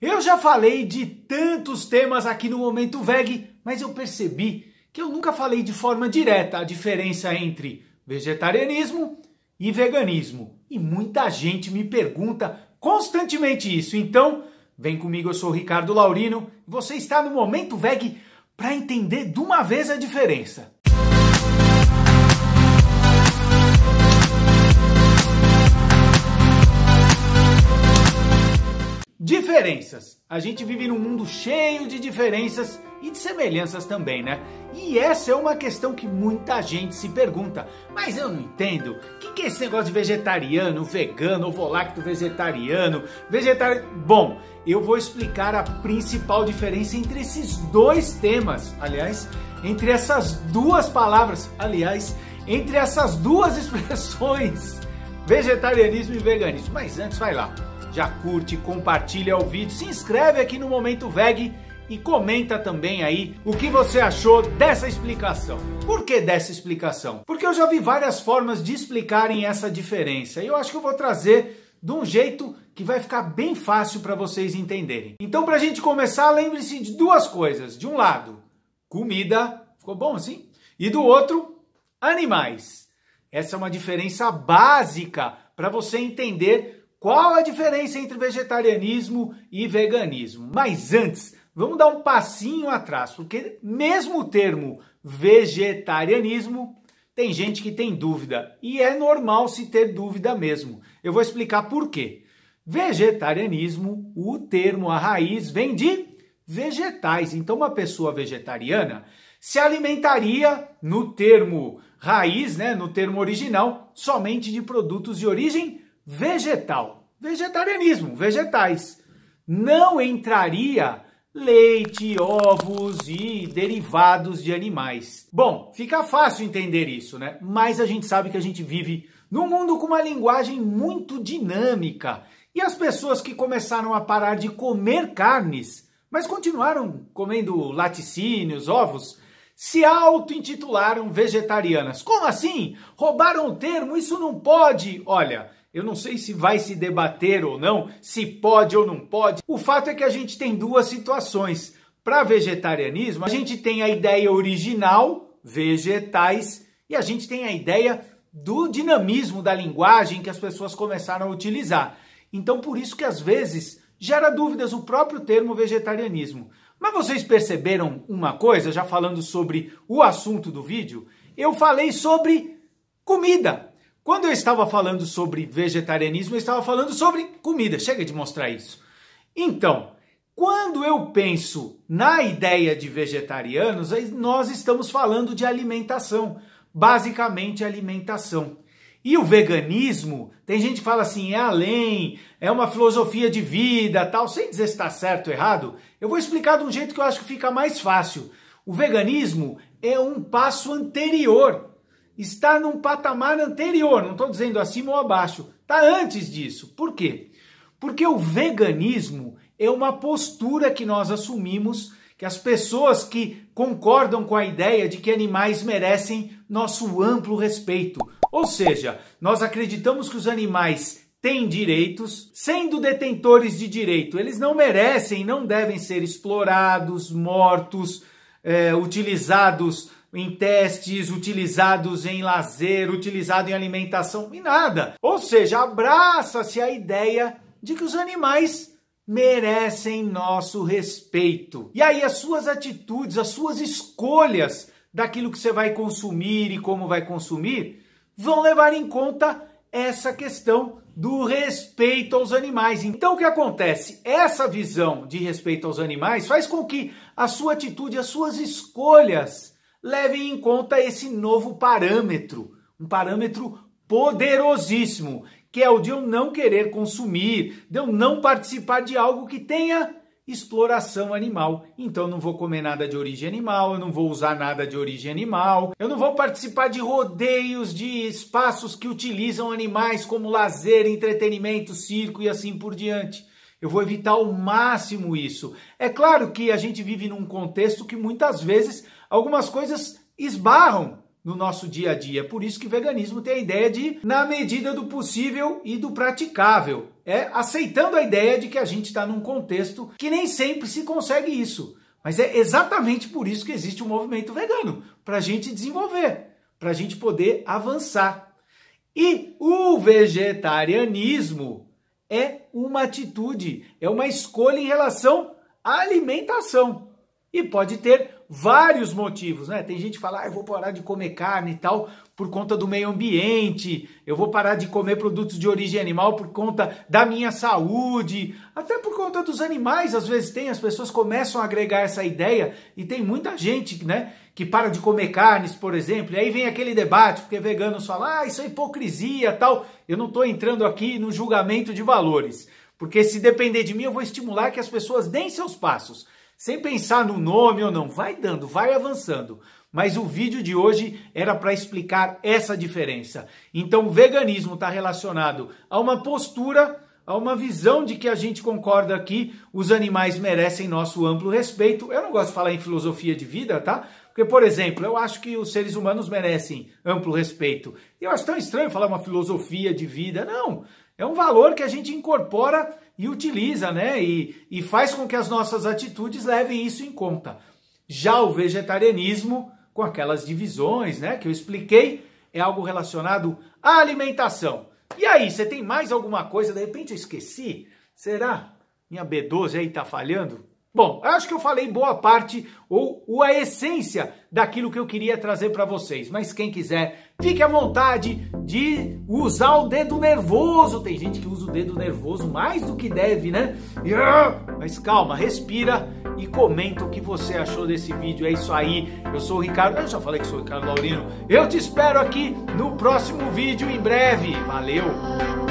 Eu já falei de tantos temas aqui no Momento Veg, mas eu percebi que eu nunca falei de forma direta a diferença entre vegetarianismo e veganismo. E muita gente me pergunta constantemente isso. Então, vem comigo, eu sou o Ricardo Laurino e você está no Momento Veg para entender de uma vez a diferença. Diferenças. A gente vive num mundo cheio de diferenças e de semelhanças também, né? E essa é uma questão que muita gente se pergunta. Mas eu não entendo. O que é esse negócio de vegetariano, vegano, ovo-lacto vegetariano, Bom, eu vou explicar a principal diferença entre esses dois temas. Aliás, entre essas duas palavras. Aliás, entre essas duas expressões. Vegetarianismo e veganismo. Mas antes, vai lá. Já curte, compartilha o vídeo, se inscreve aqui no Momento Veg e comenta também aí o que você achou dessa explicação. Por que dessa explicação? Porque eu já vi várias formas de explicarem essa diferença e eu acho que eu vou trazer de um jeito que vai ficar bem fácil para vocês entenderem. Então, para a gente começar, lembre-se de duas coisas. De um lado, comida, ficou bom assim? E do outro, animais. Essa é uma diferença básica para você entender qual a diferença entre vegetarianismo e veganismo? Mas antes, vamos dar um passinho atrás, porque mesmo o termo vegetarianismo, tem gente que tem dúvida, e é normal se ter dúvida mesmo. Eu vou explicar por quê. Vegetarianismo, o termo, a raiz, vem de vegetais. Então, uma pessoa vegetariana se alimentaria, no termo raiz, né, no termo original, somente de produtos de origem vegetal. Vegetarianismo, vegetais. Não entraria leite, ovos e derivados de animais. Bom, fica fácil entender isso, né? Mas a gente sabe que a gente vive num mundo com uma linguagem muito dinâmica. E as pessoas que começaram a parar de comer carnes, mas continuaram comendo laticínios, ovos, se auto-intitularam vegetarianas. Como assim? Roubaram o termo? Isso não pode. Olha, eu não sei se vai se debater ou não, se pode ou não pode. O fato é que a gente tem duas situações. Para vegetarianismo, a gente tem a ideia original, vegetais, e a gente tem a ideia do dinamismo da linguagem que as pessoas começaram a utilizar. Então, por isso que às vezes gera dúvidas o próprio termo vegetarianismo. Mas vocês perceberam uma coisa, já falando sobre o assunto do vídeo? Eu falei sobre comida. Quando eu estava falando sobre vegetarianismo, eu estava falando sobre comida. Chega de mostrar isso. Então, quando eu penso na ideia de vegetarianos, nós estamos falando de alimentação. Basicamente, alimentação. E o veganismo, tem gente que fala assim, é além, é uma filosofia de vida, tal. Sem dizer se está certo ou errado, eu vou explicar de um jeito que eu acho que fica mais fácil. O veganismo é um passo anterior. Está num patamar anterior, não estou dizendo acima ou abaixo, está antes disso. Por quê? Porque o veganismo é uma postura que nós assumimos, que as pessoas que concordam com a ideia de que animais merecem nosso amplo respeito. Ou seja, nós acreditamos que os animais têm direitos, sendo detentores de direito, eles não merecem, não devem ser explorados, mortos, utilizados em testes, utilizados em lazer, utilizado em alimentação, e nada. Ou seja, abraça-se a ideia de que os animais merecem nosso respeito. E aí as suas atitudes, as suas escolhas daquilo que você vai consumir e como vai consumir, vão levar em conta essa questão do respeito aos animais. Então o que acontece? Essa visão de respeito aos animais faz com que a sua atitude, as suas escolhas levem em conta esse novo parâmetro, um parâmetro poderosíssimo, que é o de eu não querer consumir, de eu não participar de algo que tenha exploração animal. Então eu não vou comer nada de origem animal, eu não vou usar nada de origem animal, eu não vou participar de rodeios de espaços que utilizam animais como lazer, entretenimento, circo e assim por diante. Eu vou evitar ao máximo isso. É claro que a gente vive num contexto que muitas vezes algumas coisas esbarram no nosso dia a dia. Por isso que veganismo tem a ideia de, na medida do possível e do praticável, aceitando a ideia de que a gente está num contexto que nem sempre se consegue isso. Mas é exatamente por isso que existe o movimento vegano, para a gente desenvolver, para a gente poder avançar. E o vegetarianismo é uma atitude, é uma escolha em relação à alimentação. E pode ter vários motivos, né? Tem gente que fala, eu vou parar de comer carne e tal por conta do meio ambiente, eu vou parar de comer produtos de origem animal por conta da minha saúde, até por conta dos animais, às vezes as pessoas começam a agregar essa ideia e tem muita gente, né, que para de comer carnes, por exemplo, e aí vem aquele debate, porque veganos falam, isso é hipocrisia tal. Eu não estou entrando aqui no julgamento de valores, porque se depender de mim eu vou estimular que as pessoas deem seus passos, sem pensar no nome ou não, vai dando, vai avançando. Mas o vídeo de hoje era para explicar essa diferença. Então o veganismo está relacionado a uma postura, a uma visão de que a gente concorda que os animais merecem nosso amplo respeito. Eu não gosto de falar em filosofia de vida, tá? Porque, por exemplo, eu acho que os seres humanos merecem amplo respeito. Eu acho tão estranho falar uma filosofia de vida. Não, é um valor que a gente incorpora e utiliza, né? E faz com que as nossas atitudes levem isso em conta. Já o vegetarianismo, com aquelas divisões, né, que eu expliquei, é algo relacionado à alimentação. E aí, você tem mais alguma coisa? De repente eu esqueci? Será? Minha B12 aí tá falhando? Bom, eu acho que eu falei boa parte ou a essência daquilo que eu queria trazer para vocês. Mas quem quiser, fique à vontade de usar o dedo nervoso. Tem gente que usa o dedo nervoso mais do que deve, né? Mas calma, respira e comenta o que você achou desse vídeo. É isso aí. Eu sou o Ricardo. Eu já falei que sou o Ricardo Laurino. Eu te espero aqui no próximo vídeo em breve. Valeu!